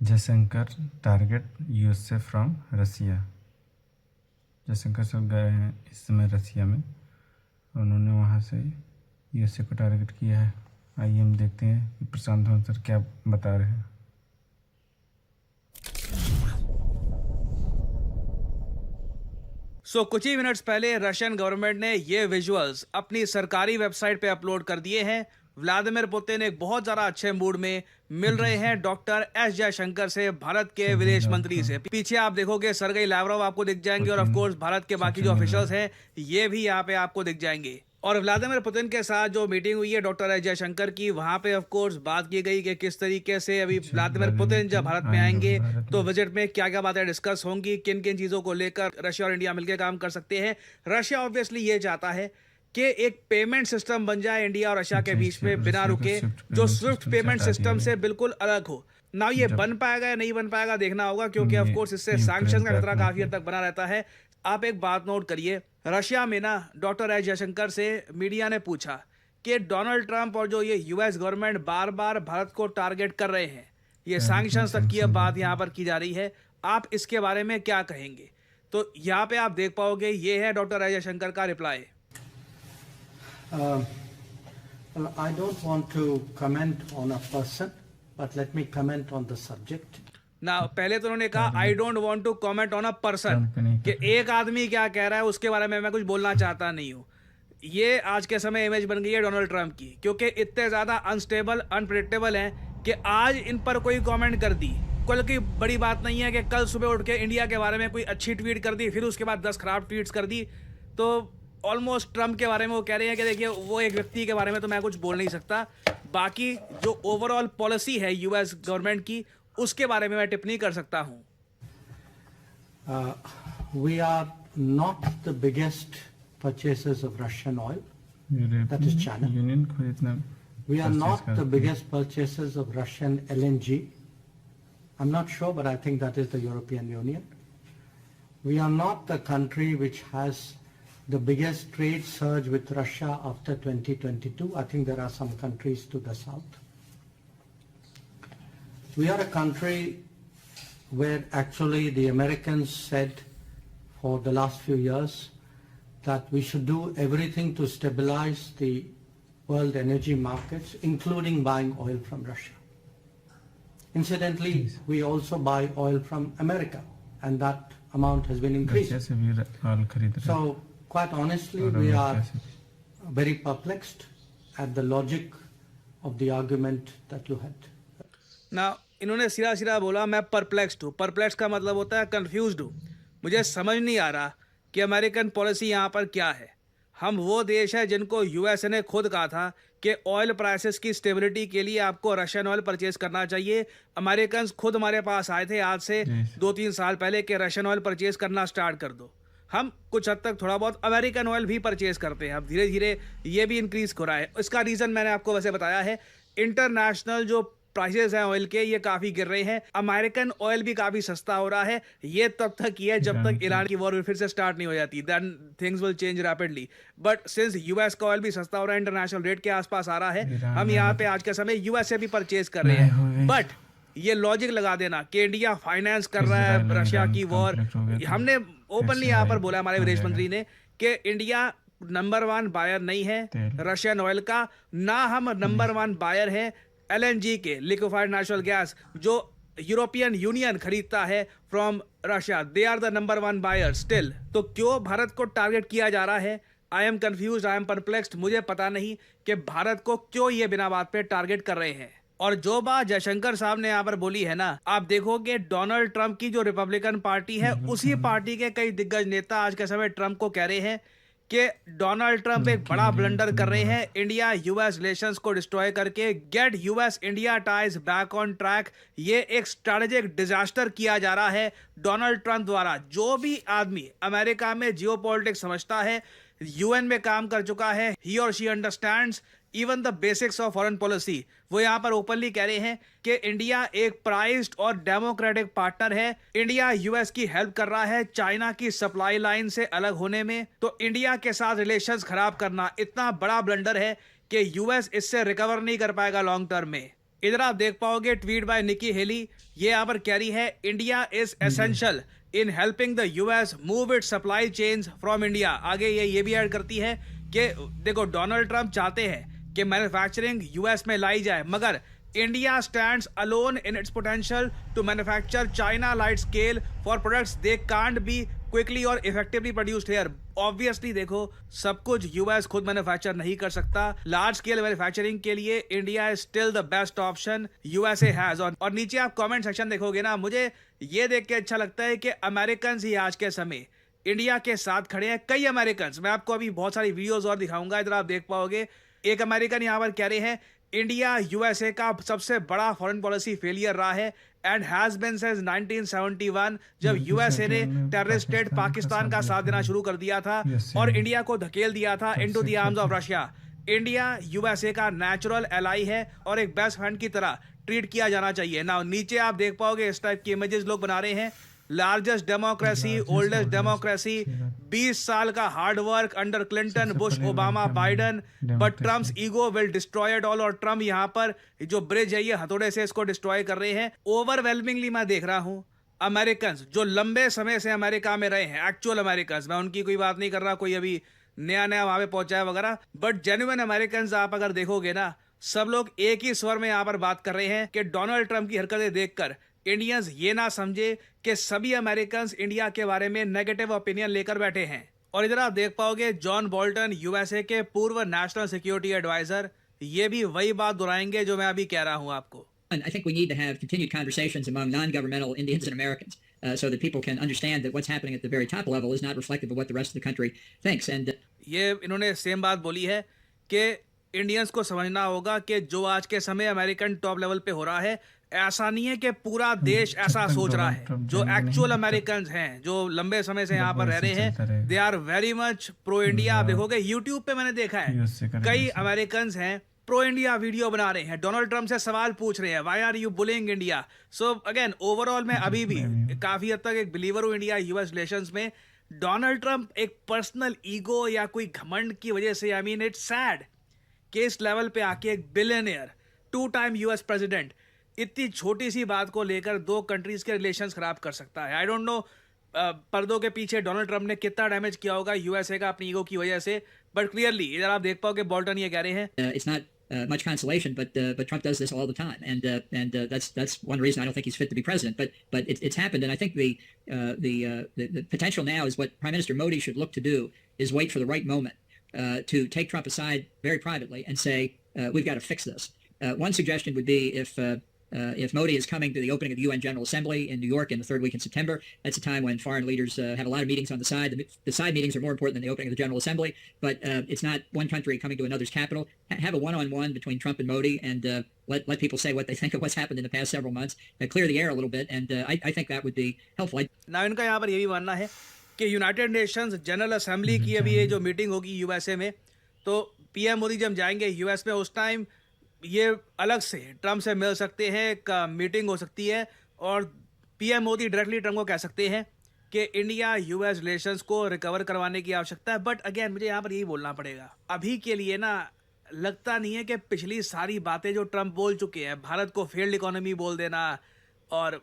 Jaishankar target USA from Russia. Jaishankar sir गए हैं इस समय रसिया में, उन्होंने वहाँ से यूएसए को टारगेट किया है। आइए हम देखते हैं कि प्रशांत धवन सर क्या बता रहे हैं। कुछ ही मिनट्स पहले रशियन गवर्नमेंट ने ये विजुअल्स अपनी सरकारी वेबसाइट पे अपलोड कर दिए हैं। व्लादिमीर पुतिन एक बहुत ज़्यादा अच्छे मूड में मिल रहे हैं डॉक्टर एस जयशंकर से, भारत के विदेश मंत्री से। पीछे आप देखोगे सरगेई लावरोव आपको दिख जाएंगे और ऑफ कोर्स भारत के बाकी जो ऑफिशियल्स हैं ये भी यहाँ पे आपको दिख जाएंगे। और व्लादिमीर पुतिन के साथ जो मीटिंग हुई है डॉक्टर एस जयशंकर की, वहां पे ऑफ कोर्स बात की गई कि किस तरीके से अभी व्लादिमीर पुतिन जब भारत में आएंगे तो विजिट में क्या क्या बातें डिस्कस होंगी, किन किन चीज़ों को लेकर रशिया और इंडिया मिलकर काम कर सकते हैं। रशिया ऑब्वियसली ये चाहता है कि एक पेमेंट सिस्टम बन जाए इंडिया और रशिया के बीच में बिना रुके, जो स्विफ्ट पेमेंट सिस्टम से बिल्कुल अलग हो ना। ये बन पाएगा या नहीं बन पाएगा देखना होगा, क्योंकि ऑफ कोर्स इससे सैंक्शन का खतरा काफी हद तक बना रहता है। आप एक बात नोट करिए, रशिया में ना डॉक्टर एस जयशंकर से मीडिया ने पूछा कि डोनाल्ड ट्रंप और जो ये यूएस गवर्नमेंट बार बार भारत को टारगेट कर रहे हैं, ये सैंक्शंस तक की अब बात यहाँ पर की जा रही है, आप इसके बारे में क्या कहेंगे? तो यहाँ पे आप देख पाओगे ये है डॉक्टर एस जयशंकर का reply. I don't want to comment on a person, but let me comment on the subject. ना पहले तो उन्होंने कहा I don't want to comment on a person, कि एक आदमी क्या कह रहा है उसके बारे में मैं कुछ बोलना चाहता नहीं हूँ। ये आज के समय इमेज बन गई है डोनाल्ड ट्रंप की, क्योंकि इतने ज़्यादा अनस्टेबल अनप्रेडिक्टेबल हैं कि आज इन पर कोई कमेंट कर दी, कल की बड़ी बात नहीं है कि कल सुबह उठ के इंडिया के बारे में कोई अच्छी ट्वीट कर दी, फिर उसके बाद 10 खराब ट्वीट्स कर दी। तो ऑलमोस्ट ट्रंप के बारे में वो कह रहे हैं कि देखिए वो एक व्यक्ति के बारे में तो मैं कुछ बोल नहीं सकता, बाकी जो ओवरऑल पॉलिसी है यूएस गवर्नमेंट की उसके बारे में मैं टिप्पणी कर सकता हूं। We are not the biggest purchasers of Russian oil. That is China. We are not the biggest purchasers of Russian LNG. I'm not sure, but I think that is the European Union. We are not the country which has the biggest trade surge with Russia after 2022. I think there are some countries to the south. We are a country where actually the Americans said for the last few years that we should do everything to stabilize the world energy markets, including buying oil from Russia. Incidentally, we also buy oil from America, and that amount has been increased. So, quite honestly, we are very perplexed at the logic of the argument that you had. ना इन्होंने सिरा सिरा बोला मैं perplexed हूँ। Perplex का मतलब होता है कंफ्यूज्ड हूँ, मुझे समझ नहीं आ रहा कि अमेरिकन पॉलिसी यहाँ पर क्या है। हम वो देश है जिनको यूएसए ने खुद कहा था कि ऑयल प्राइसेस की स्टेबिलिटी के लिए आपको रशियन ऑयल परचेज करना चाहिए। अमेरिकन खुद हमारे पास आए थे आज से 2-3 साल पहले कि रशियन ऑयल परचेज करना स्टार्ट कर दो। हम कुछ हद तक थोड़ा बहुत अमेरिकन ऑयल भी परचेज करते हैं, अब धीरे धीरे ये भी इंक्रीज हो रहा है। इसका रीज़न मैंने आपको वैसे बताया है, इंटरनेशनल जो प्राइसेस हैं ऑयल के ये काफ़ी गिर रहे हैं, अमेरिकन ऑयल भी काफ़ी सस्ता हो रहा है। ये तब तक ही है जब तक ईरान की वॉर फिर से स्टार्ट नहीं हो जाती, then things will change rapidly. But since US का ऑयल भी सस्ता हो रहा है, इंटरनेशनल रेट के आसपास आ रहा है, हम यहाँ पे आज के समय यूएस से भी परचेज कर रहे हैं। बट ये लॉजिक लगा देना कि इंडिया फाइनेंस कर रहा है रशिया की वॉर, हमने ओपनली यहाँ पर बोला हमारे विदेश मंत्री ने कि इंडिया नंबर 1 बायर नहीं है रशियन ऑयल का, ना हम नंबर 1 बायर है एलएनजी के, लिक्विफाइड नेचुरल गैस, जो यूरोपियन यूनियन खरीदता है from Russia. They are the number 1 buyer still. तो क्यों भारत को टारगेट किया जा रहा है? I am confused, I am perplexed. मुझे पता नहीं कि भारत को क्यों ये बिना बात पे टारगेट कर रहे हैं। और जो बात जयशंकर साहब ने यहाँ पर बोली है ना, आप देखोगे डोनाल्ड ट्रंप की जो रिपब्लिकन पार्टी है उसी पार्टी के कई दिग्गज नेता आज के समय ट्रंप को कह रहे हैं कि डोनाल्ड ट्रंप एक बड़ा ब्लंडर कर रहे हैं इंडिया यूएस रिलेशंस को डिस्ट्रॉय करके। Get US India ties back on track, ये एक स्ट्रेटेजिक डिजास्टर किया जा रहा है डोनाल्ड ट्रंप द्वारा। जो भी आदमी अमेरिका में जियोपॉलिटिक्स समझता है, यूएन में काम कर चुका है, ही और she understands even the basics of foreign policy, वो यहाँ पर ओपनली कह रहे हैं कि इंडिया एक प्राइज्ड और डेमोक्रेटिक पार्टनर है। इंडिया यूएस की हेल्प कर रहा है चाइना की सप्लाई लाइन से अलग होने में, तो इंडिया के साथ रिलेशंस खराब करना इतना बड़ा ब्लंडर है कि यूएस इससे रिकवर नहीं कर पाएगा लॉन्ग टर्म में। इधर आप देख पाओगे ट्वीट बाय निकी हेली, ये यहाँ पर कह रही है India is essential in helping the US move it's supply chains from India. आगे ये भी ऐड करती है कि देखो डोनाल्ड ट्रंप चाहते हैं कि मैन्युफैक्चरिंग यूएस में लाई जाए, मगर India stands alone in its potential to manufacture China light scale for products they can't be quickly और इफेक्टिवली प्रोड्यूस्ड हियर। ऑब्वियसली देखो सब कुछ यूएस खुद मैन्युफैक्चर नहीं कर सकता। लार्ज स्केल मैन्युफैक्चरिंग के लिए India is still the best option USA has. और नीचे आप कमेंट सेक्शन देखोगे ना, मुझे ये देख के अच्छा लगता है कि अमेरिकन ही आज के समय इंडिया के साथ खड़े हैं। कई अमेरिकन, मैं आपको अभी बहुत सारी वीडियोज और दिखाऊंगा, इधर आप देख पाओगे। एक अमेरिकन यहाँ पर कह रहे हैं इंडिया यूएसए का सबसे बड़ा फॉरेन पॉलिसी फेलियर रहा है एंड हैज बीन सिंस 1971 जब यूएसए ने टेररिस्ट स्टेट पाकिस्तान का साथ देना शुरू कर दिया था और इंडिया को धकेल दिया था into the arms of Russia. India USA का नेचुरल एलाई है और एक बेस्ट फ्रेंड की तरह ट्रीट किया जाना चाहिए ना। नीचे आप देख पाओगे इस टाइप की इमेजेस लोग बना रहे हैं। लार्जेस्ट डेमोक्रेसी, ओल्डेस्ट डेमोक्रेसी, 20 साल का hard work under Clinton, Bush, Obama, Biden, but Trump's ego will destroy it all. और ट्रम्प यहाँ पर जो ब्रिज है ये हथौड़े से इसको डिस्ट्रॉय कर रहे हैं। ओवरवेलमिंगली मैं देख रहा हूँ अमेरिकन जो लंबे समय से अमेरिका में रहे हैं, एक्चुअल अमेरिकन, मैं उनकी कोई बात नहीं कर रहा, कोई अभी नया नया वहां पे पहुंचा है वगैरह, बट जेन्युइन अमेरिकन आप अगर देखोगे ना, सब लोग एक ही स्वर में यहाँ पर बात कर रहे हैं कि डोनाल्ड ट्रंप की हरकतें देखकर इंडियंस ये ना समझे कि सभी अमेरिकन इंडिया के बारे में नेगेटिव ओपिनियन लेकर बैठे हैं। और इधर आप देख पाओगे जॉन बोल्टन यूएसए के पूर्व नेशनल सिक्योरिटी एडवाइजर, ये भी वही बात दोहराएंगे जो मैं अभी कह रहा हूं आपको। And I think we need to have continued conversations among non-governmental Indians and Americans so that people can understand that what's happening at the very top level is not reflective of what the rest of the country thinks. And ये इन्होंने same बात बोली है कि Indians को समझना होगा कि जो आज के समय अमेरिकन टॉप लेवल पे हो रहा है, ऐसा नहीं है कि पूरा देश ऐसा सोच रहा है। जो एक्चुअल अमेरिकन हैं जो लंबे समय से यहाँ पर रह रहे हैं, they are very much pro India. आप देखोगे यूट्यूब पे मैंने देखा है कई अमेरिकन हैं प्रो इंडिया वीडियो बना रहे हैं, डोनाल्ड ट्रंप से सवाल पूछ रहे हैं, why are you bullying India. So again overall मैं अभी भी काफी हद तक एक बिलीवर हूँ इंडिया यूएस रिलेशंस में। डोनाल्ड ट्रंप एक पर्सनल ईगो या कोई घमंड की वजह से, आई मीन इट्स सैड कि इस लेवल पे आके एक बिलियनियर 2 टाइम यूएस प्रेसिडेंट इतनी छोटी सी बात को लेकर 2 कंट्रीज के रिलेशंस खराब कर सकता है। आई डोंट नो पर्दों के पीछे डोनाल्ड ट्रंप ने कितना डैमेज किया होगा यूएसए का अपनी ईगो की वजह से, बट क्लियरली इधर आप देख पाओगे बोल्टन ये कह रहे हैं it's not much consolation, but Trump does this all the time, and that's one reason I don't think he's fit to be president. But it's happened, and I think the potential now is what Prime Minister Modi should look to do is wait for the right moment to take Trump aside very privately and say we've got to fix this. One suggestion would be if Modi is coming to the opening of the UN General Assembly in New York in the 3rd week in September, that's a time when foreign leaders have a lot of meetings on the side. The side meetings are more important than the opening of the General Assembly, but it's not one country coming to another's capital. Have a one-on-one between Trump and Modi and let people say what they think of what's happened in the past several months, clear the air a little bit, and I think that would be helpful. ना इनका यहाँ पर ये भी मानना है कि United Nations general assembly की अभी ये जो मीटिंग होगी यूएसए में, तो पीएम मोदी जब जाएंगे यूएस में उस टाइम ये अलग से ट्रम्प से मिल सकते हैं, एक मीटिंग हो सकती है और पीएम मोदी डायरेक्टली ट्रम्प को कह सकते हैं कि इंडिया यूएस रिलेशंस को रिकवर करवाने की आवश्यकता है। बट अगेन मुझे यहाँ पर यही बोलना पड़ेगा, अभी के लिए ना लगता नहीं है कि पिछली सारी बातें जो ट्रम्प बोल चुके हैं, भारत को फेल्ड इकोनॉमी बोल देना और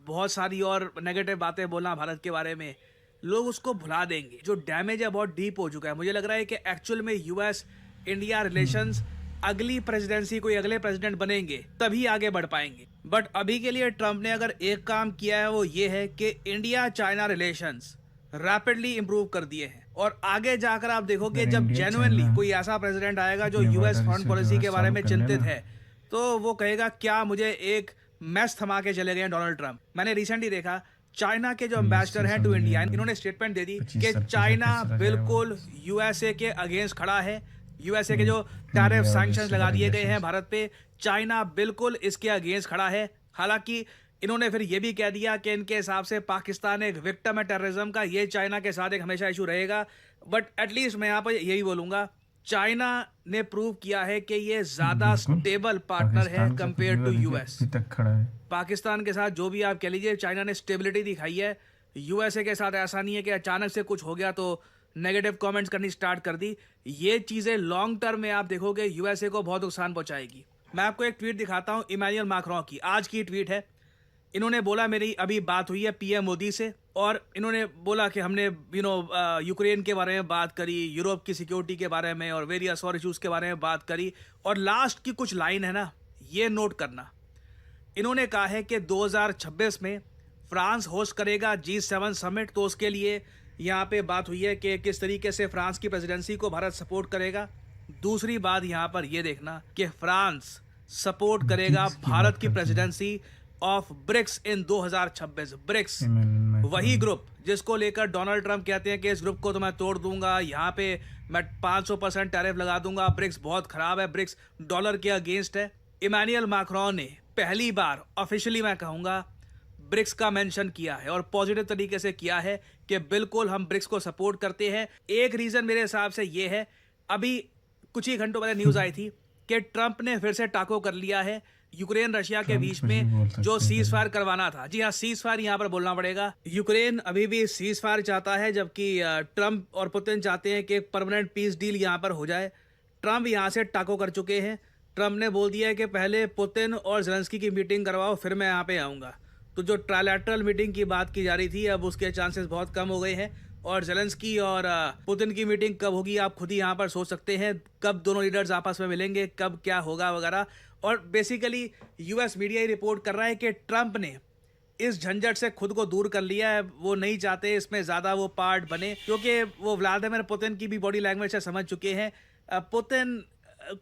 बहुत सारी और नेगेटिव बातें बोलना भारत के बारे में, लोग उसको भुला देंगे। जो डैमेज है बहुत डीप हो चुका है। मुझे लग रहा है कि एक्चुअल में यूएस इंडिया रिलेशंस अगली प्रेसिडेंसी कोई अगले प्रेसिडेंट बनेंगे तभी आगे बढ़ पाएंगे। बट अभी के लिए ट्रम्प ने अगर एक काम किया है वो ये है कि India China relations rapidly improve कर दिए हैं और आगे जाकर आप देखोगे जब जेन्युइनली कोई ऐसा प्रेसिडेंट आएगा जो यूएस फॉरेन पॉलिसी के बारे में चिंतित है, तो वो कहेगा क्या मुझे एक मैस थमा के चले गए डोनाल्ड ट्रम्प। मैंने रिसेंटली देखा चाइना के जो एम्बेसडर हैं टू इंडिया, इन्होंने स्टेटमेंट दे दी कि चाइना बिल्कुल यूएसए के अगेंस्ट खड़ा है। यूएसए के जो टैरिफ सैंक्शंस लगा दिए गए हैं भारत पे, चाइना बिल्कुल इसके अगेंस्ट खड़ा है। हालांकि इन्होंने फिर ये भी कह दिया कि इनके हिसाब से पाकिस्तान एक विक्टिम है टेररिज्म का, ये चाइना के साथ एक हमेशा इशू रहेगा। बट एटलीस्ट मैं यहाँ पर यही बोलूंगा, चाइना ने प्रूव किया है कि ये ज्यादा स्टेबल पार्टनर है कंपेयर टू यूएस। पाकिस्तान के साथ जो भी आप कह लीजिए, चाइना ने स्टेबिलिटी दिखाई है। यूएसए के साथ ऐसा नहीं है कि अचानक से कुछ हो गया तो नेगेटिव कमेंट्स करनी स्टार्ट कर दी। ये चीजें लॉन्ग टर्म में आप देखोगे यूएसए को बहुत नुकसान पहुंचाएगी। मैं आपको एक ट्वीट दिखाता हूँ इमैनुअल मैक्रों की, आज की ट्वीट है। इन्होंने बोला मेरी अभी बात हुई है पीएम मोदी से और इन्होंने बोला कि हमने यूक्रेन के बारे में बात करी, यूरोप की सिक्योरिटी के बारे में और वेरियस और इशूज़ के बारे में बात करी। और लास्ट की कुछ लाइन है ना, ये नोट करना। इन्होंने कहा है कि 2026 में फ्रांस होस्ट करेगा G7 समिट, तो उसके लिए यहाँ पे बात हुई है कि किस तरीके से फ्रांस की प्रेसिडेंसी को भारत सपोर्ट करेगा। दूसरी बात यहाँ पर ये देखना कि फ्रांस सपोर्ट करेगा ब्रिक्स की भारत बात की करते हैं। Presidency of BRICS in 2026। BRICS Emmanuel Macron वही ग्रुप जिसको लेकर डोनाल्ड ट्रंप कहते हैं कि इस ग्रुप को तो मैं तोड़ दूंगा, यहाँ पे मैं 500% टैरिफ लगा दूंगा, ब्रिक्स बहुत खराब है, ब्रिक्स डॉलर के अगेंस्ट है। इमैनुअल मैक्रों ने पहली बार ऑफिशियली मैं कहूँगा ब्रिक्स का मेंशन किया है और पॉजिटिव तरीके से किया है कि बिल्कुल हम ब्रिक्स को सपोर्ट करते हैं। एक रीज़न मेरे हिसाब से ये है, अभी कुछ ही घंटों पहले न्यूज़ आई थी कि ट्रंप ने फिर से टाको कर लिया है यूक्रेन रशिया के ट्रंप बीच कुछ भी बोल में सकते जो हैं सीज कभी। फायर करवाना था। जी हाँ, सीज फायर यहाँ पर बोलना पड़ेगा। यूक्रेन अभी भी सीज फायर चाहता है, जबकि ट्रंप और पुतिन चाहते हैं कि परमानेंट पीस डील यहाँ पर हो जाए। ट्रंप यहाँ से टाको कर चुके हैं। ट्रंप ने बोल दिया है कि पहले पुतिन और ज़ेलेंस्की की मीटिंग करवाओ, फिर मैं यहाँ पे आऊँगा। तो जो ट्रायलैटरल मीटिंग की बात की जा रही थी, अब उसके चांसेस बहुत कम हो गए हैं। और ज़ेलेंस्की और पुतिन की मीटिंग कब होगी आप खुद ही यहाँ पर सोच सकते हैं, कब दोनों लीडर्स आपस में मिलेंगे, कब क्या होगा वगैरह। और बेसिकली यूएस मीडिया ही रिपोर्ट कर रहा है कि ट्रंप ने इस झंझट से खुद को दूर कर लिया है। वो नहीं चाहते इसमें ज़्यादा वो पार्ट बने, क्योंकि वो व्लादिमीर पुतिन की भी बॉडी लैंग्वेज से समझ चुके हैं। पुतिन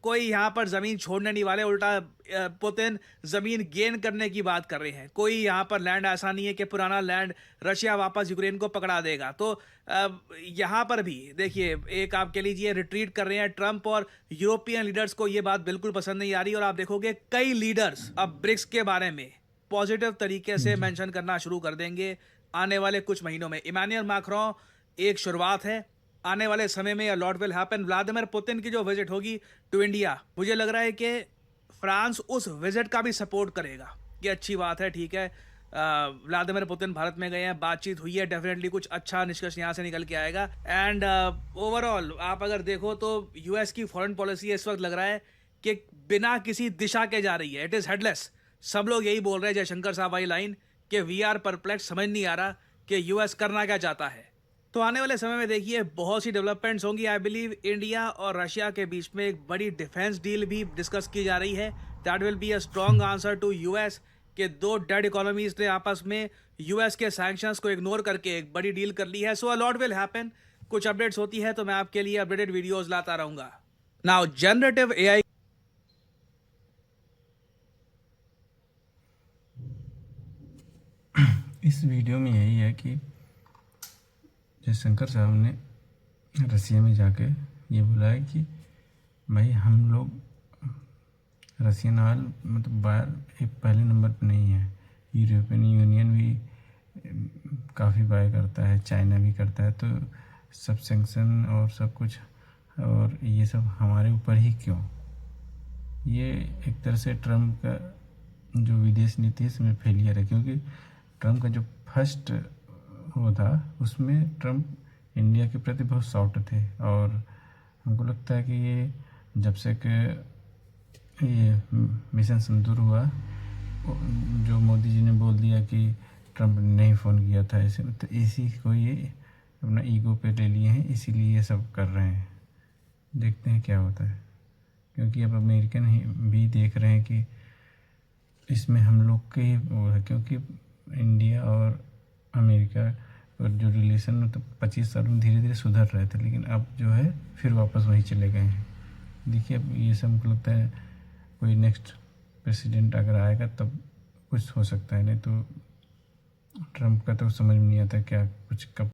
कोई यहाँ पर ज़मीन छोड़ने नहीं वाले, उल्टा पुतिन ज़मीन गेन करने की बात कर रहे हैं। कोई यहाँ पर लैंड ऐसा नहीं है कि पुराना लैंड रशिया वापस यूक्रेन को पकड़ा देगा। तो यहाँ पर भी देखिए, एक आप कह लीजिए रिट्रीट कर रहे हैं ट्रंप, और यूरोपियन लीडर्स को ये बात बिल्कुल पसंद नहीं आ रही। और आप देखोगे कई लीडर्स अब ब्रिक्स के बारे में पॉजिटिव तरीके से मेंशन करना शुरू कर देंगे आने वाले कुछ महीनों में। इमैनुअल मैक्रों एक शुरुआत है, आने वाले समय में lot will happen. Vladimir Putin की जो विजिट होगी टू इंडिया, मुझे लग रहा है कि फ्रांस उस विजिट का भी सपोर्ट करेगा। ये अच्छी बात है, ठीक है। व्लादिमीर पुतिन भारत में गए हैं, बातचीत हुई है, डेफिनेटली कुछ अच्छा निष्कर्ष यहाँ से निकल के आएगा। एंड ओवरऑल आप अगर देखो तो यूएस की फॉरेन पॉलिसी इस वक्त लग रहा है कि बिना किसी दिशा के जा रही है। It is headless. सब लोग यही बोल रहे हैं, जयशंकर साहब वाली लाइन कि वी आर परप्लेक्स, समझ नहीं आ रहा कि यूएस करना क्या चाहता है। तो आने वाले समय में देखिए बहुत सी डेवलपमेंट्स होंगी। आई बिलीव इंडिया और रशिया के बीच में एक बड़ी डिफेंस डील भी डिस्कस की जा रही है। That will be a strong answer to US कि दो डेड इकोनॉमीज ने आपस में यूएस के सैंक्शंस को इग्नोर करके एक बड़ी डील कर ली है। सो अ लॉट विल हैपन। कुछ अपडेट्स होती है तो मैं आपके लिए अपडेटेड वीडियोस लाता रहूँगा। नाउ जनरेटिव एआई इस वीडियो में यही है कि जयशंकर साहब ने रसिया में जाके ये बोला है कि भाई हम लोग रसियन ऑयल मतलब बायर एक पहले नंबर पे नहीं है। यूरोपियन यूनियन भी काफ़ी बाय करता है, चाइना भी करता है, तो सब सैंक्शन और सब कुछ और ये सब हमारे ऊपर ही क्यों। ये एक तरह से ट्रम्प का जो विदेश नीति है इसमें फेलियर है, क्योंकि ट्रम्प का जो फर्स्ट वो था उसमें ट्रम्प इंडिया के प्रति बहुत सॉफ्ट थे। और हमको लगता है कि ये जब से कि ये मिशन सिंदूर हुआ, जो मोदी जी ने बोल दिया कि ट्रम्प ने नहीं फ़ोन किया था ऐसे, तो इसी को ये अपना ईगो पे ले लिए हैं, इसीलिए ये सब कर रहे हैं। देखते हैं क्या होता है, क्योंकि अब अमेरिकन भी देख रहे हैं कि इसमें हम लोग के ही वो है, क्योंकि इंडिया और अमेरिका और जो रिलेशन तो 25 साल में धीरे धीरे सुधर रहे थे, लेकिन अब जो है फिर वापस वहीं चले गए हैं। देखिए अब ये सब हमको लगता है कोई नेक्स्ट प्रेसिडेंट अगर आएगा तब कुछ हो सकता है, नहीं तो ट्रम्प का तो समझ में नहीं आता क्या कुछ कब